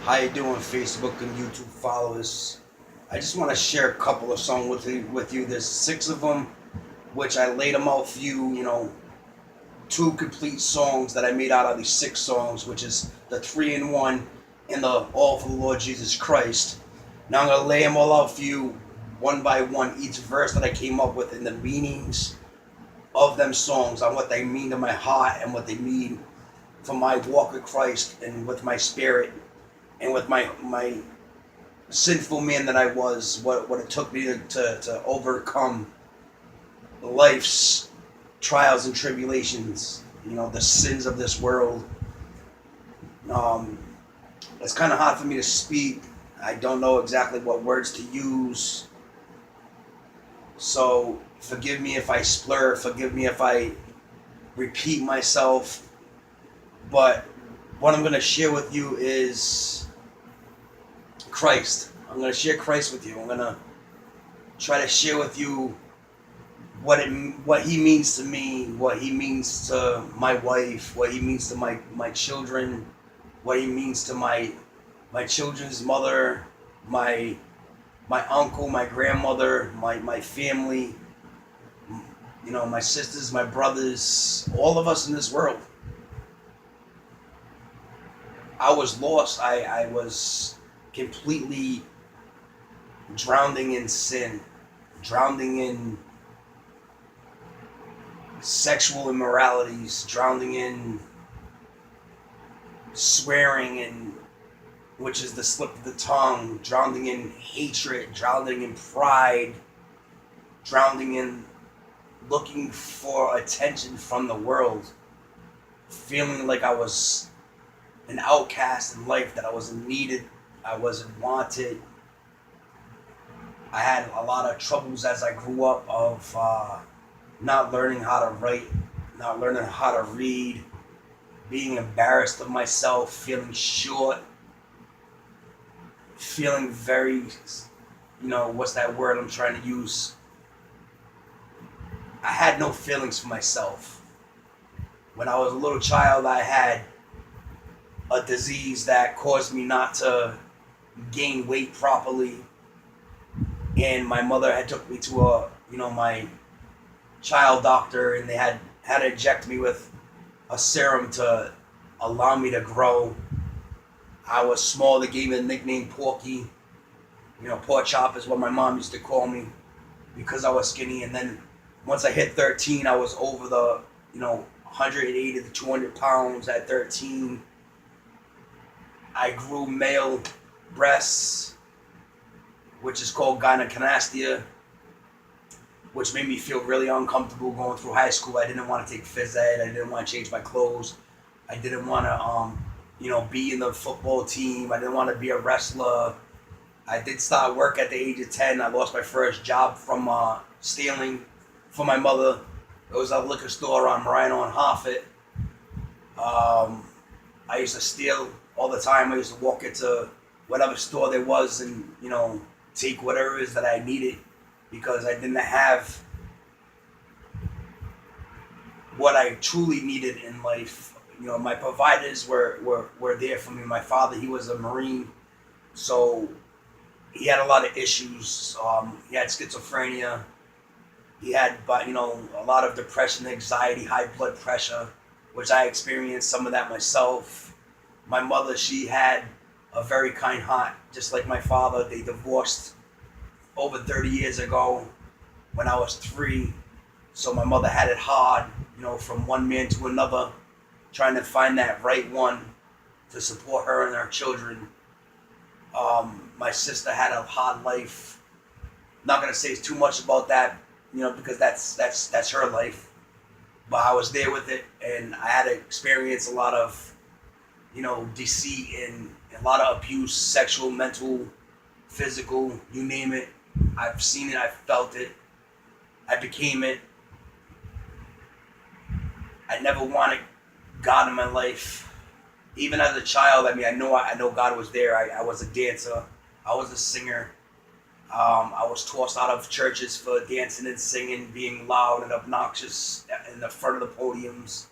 How you doing, Facebook and YouTube followers? I just want to share a couple of songs with you. There's six of them, which I laid them out for you. Two complete songs that I made out of these six songs, which is the three in one and the All for the Lord Jesus Christ. Now I'm gonna lay them all out for you, one by one, each verse that I came up with and the meanings of them songs, on what they mean to my heart and what they mean for my walk with Christ and with my spirit and with my sinful man that I was, what it took me to overcome life's trials and tribulations, the sins of this world. Um, it's kind of hard for me to speak. I don't know exactly what words to use. So forgive me if I splur, forgive me if I repeat myself. But what I'm going to share with you is Christ. I'm going to share Christ with you. I'm going to try to share with you what he means to me, what he means to my wife, what he means to my children, what he means to my children's mother, my uncle, my grandmother, my family, my sisters, my brothers, all of us in this world. I was lost. I was completely drowning in sin, drowning in sexual immoralities, drowning in swearing, and which is the slip of the tongue, drowning in hatred, drowning in pride, drowning in looking for attention from the world, feeling like I was an outcast in life, that I wasn't needed, I wasn't wanted. I had a lot of troubles as I grew up of not learning how to write, not learning how to read, being embarrassed of myself, feeling short, feeling very, what's that word I'm trying to use? I had no feelings for myself. When I was a little child, I had a disease that caused me not to gain weight properly. And my mother had took me to my child doctor, and they had to inject me with a serum to allow me to grow. I was small. They gave me the nickname Porky. Pork chop is what my mom used to call me because I was skinny. And then once I hit 13, I was over the 180 to 200 pounds at 13. I grew male breasts, which is called gynecomastia, which made me feel really uncomfortable going through high school. I didn't want to take phys ed. I didn't want to change my clothes. I didn't want to, be in the football team. I didn't want to be a wrestler. I did start work at the age of 10. I lost my first job from stealing for my mother. It was a liquor store on Marino and Hoffett. I used to steal all the time. I used to walk into whatever store there was and, take whatever it is that I needed because I didn't have what I truly needed in life. My providers were there for me. My father, he was a Marine, so he had a lot of issues. He had schizophrenia. He had, a lot of depression, anxiety, high blood pressure, which I experienced some of that myself. My mother, she had a very kind heart, just like my father. They divorced over 30 years ago when I was 3. So my mother had it hard, from one man to another, trying to find that right one to support her and her children. My sister had a hard life. Not gonna say too much about that, because that's her life. But I was there with it, and I had to experience a lot of, deceit and a lot of abuse, sexual, mental, physical, you name it. I've seen it, I've felt it, I became it. I never wanted God in my life. Even as a child, I know God was there. I was a dancer. I was a singer. I was tossed out of churches for dancing and singing, being loud and obnoxious in the front of the podiums.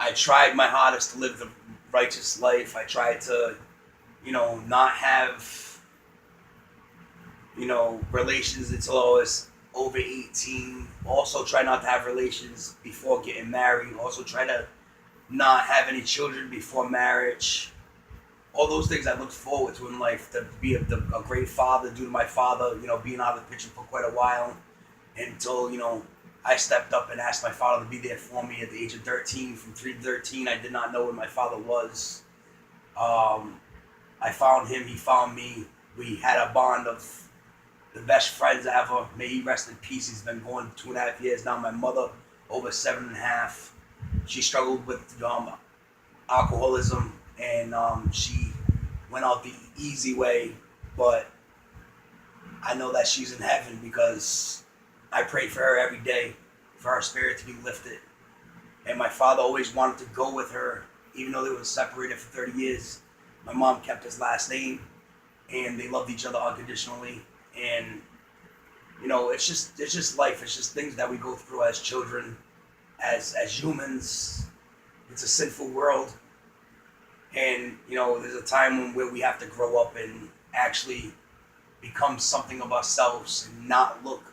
I tried my hardest to live the righteous life. I tried to, not have, relations until I was over 18. Also try not to have relations before getting married. Also try to not have any children before marriage. All those things I looked forward to in life, to be a great father due to my father, being out of the picture for quite a while until, I stepped up and asked my father to be there for me at the age of 13. From 3 to 13, I did not know where my father was. I found him, he found me. We had a bond of the best friends ever. May he rest in peace. He's been going 2.5 years now. My mother, over 7.5. She struggled with alcoholism, and she went out the easy way, but I know that she's in heaven because I pray for her every day, for her spirit to be lifted. And my father always wanted to go with her, even though they were separated for 30 years. My mom kept his last name, and they loved each other unconditionally. And it's just life. It's just things that we go through as children, as humans. It's a sinful world, and there's a time where we have to grow up and actually become something of ourselves and not look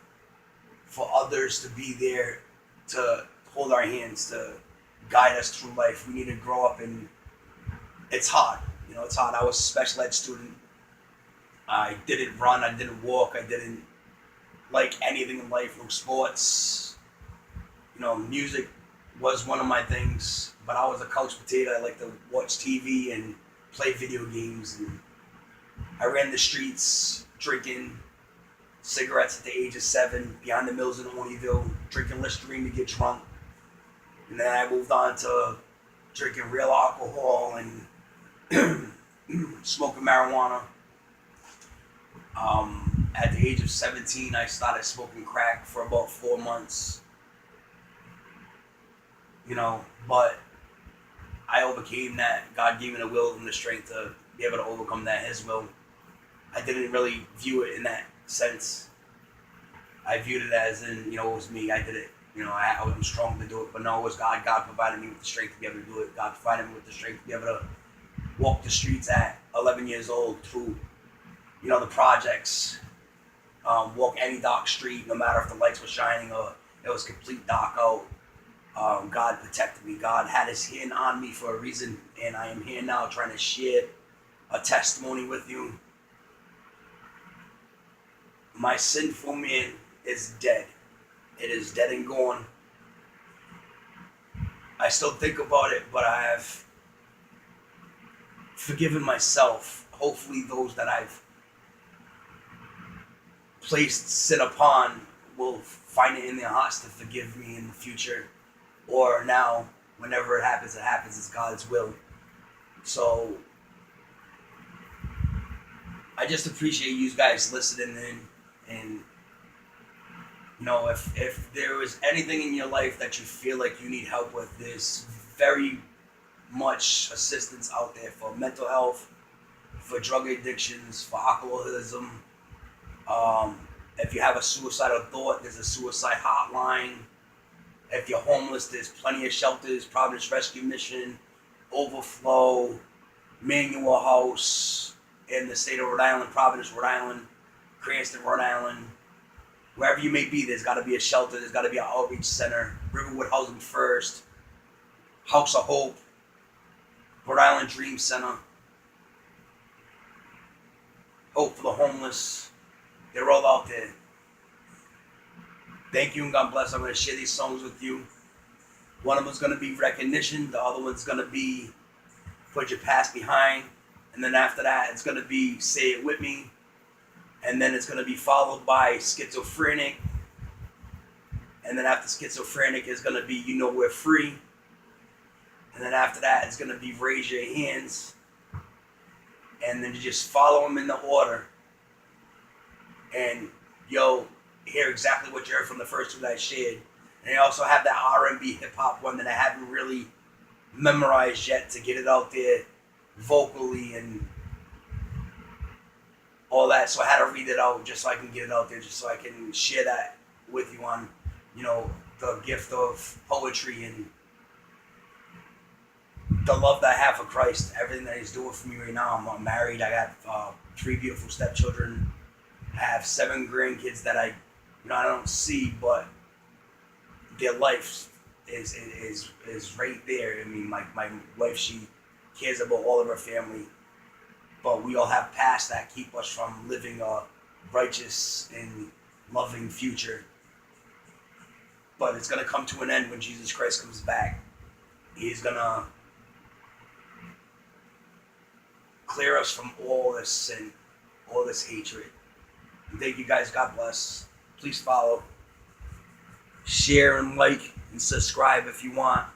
for others to be there to hold our hands, to guide us through life. We need to grow up, and it's hard. It's hard. I was a special ed student. I didn't run. I didn't walk. I didn't like anything in life. No sports. Music was one of my things, but I was a couch potato. I like to watch TV and play video games, and I ran the streets drinking cigarettes at the age of 7 behind the mills in Hornyville, drinking Listerine to get drunk. And then I moved on to drinking real alcohol and smoking marijuana. At the age of 17, I started smoking crack for about 4 months. But I overcame that. God gave me the will and the strength to be able to overcome that, His will. I didn't really view it in that sense. I viewed it as in, it was me. I did it. I wasn't strong to do it. But no, it was God. God provided me with the strength to be able to do it. God provided me with the strength to be able to walk the streets at 11 years old through, the projects. Walk any dark street, no matter if the lights were shining or it was complete dark out. God protected me. God had His hand on me for a reason, and I am here now trying to share a testimony with you. My sinful man is dead. It is dead and gone. I still think about it, but I have forgiven myself. Hopefully those that I've placed sin upon will find it in their hearts to forgive me in the future. Or now, whenever it happens, it's God's will. So, I just appreciate you guys listening in. And, if there was anything in your life that you feel like you need help with, there's very much assistance out there for mental health, for drug addictions, for alcoholism. If you have a suicidal thought, there's a suicide hotline. If you're homeless, there's plenty of shelters. Providence Rescue Mission, Overflow, Manual House in the state of Rhode Island, Providence, Rhode Island, Cranston, Rhode Island. Wherever you may be, there's got to be a shelter. There's got to be an outreach center. Riverwood Housing First, House of Hope, Rhode Island Dream Center, Hope for the Homeless. They're all out there. Thank you and God bless. I'm going to share these songs with you. One of them is going to be Recognition. The other one's going to be Put Your Past Behind. And then after that, it's going to be Say It With Me. And then it's going to be followed by Schizophrenic. And then after Schizophrenic is going to be You Know We're Free. And then after that, it's going to be Raise Your Hands. And then you just follow them in the order. And hear exactly what you heard from the first two that I shared. And I also have that R&B hip-hop one that I haven't really memorized yet to get it out there vocally and all that. So I had to read it out just so I can get it out there, just so I can share that with you on, the gift of poetry and the love that I have for Christ, everything that He's doing for me right now. I'm married. I got 3 beautiful stepchildren. I have 7 grandkids that I don't see, but their life is right there. I mean, my wife, she cares about all of her family, but we all have past that keep us from living a righteous and loving future. But it's gonna come to an end when Jesus Christ comes back. He's gonna clear us from all this sin, all this hatred. And thank you guys. God bless. Please follow, share, and like, and subscribe if you want.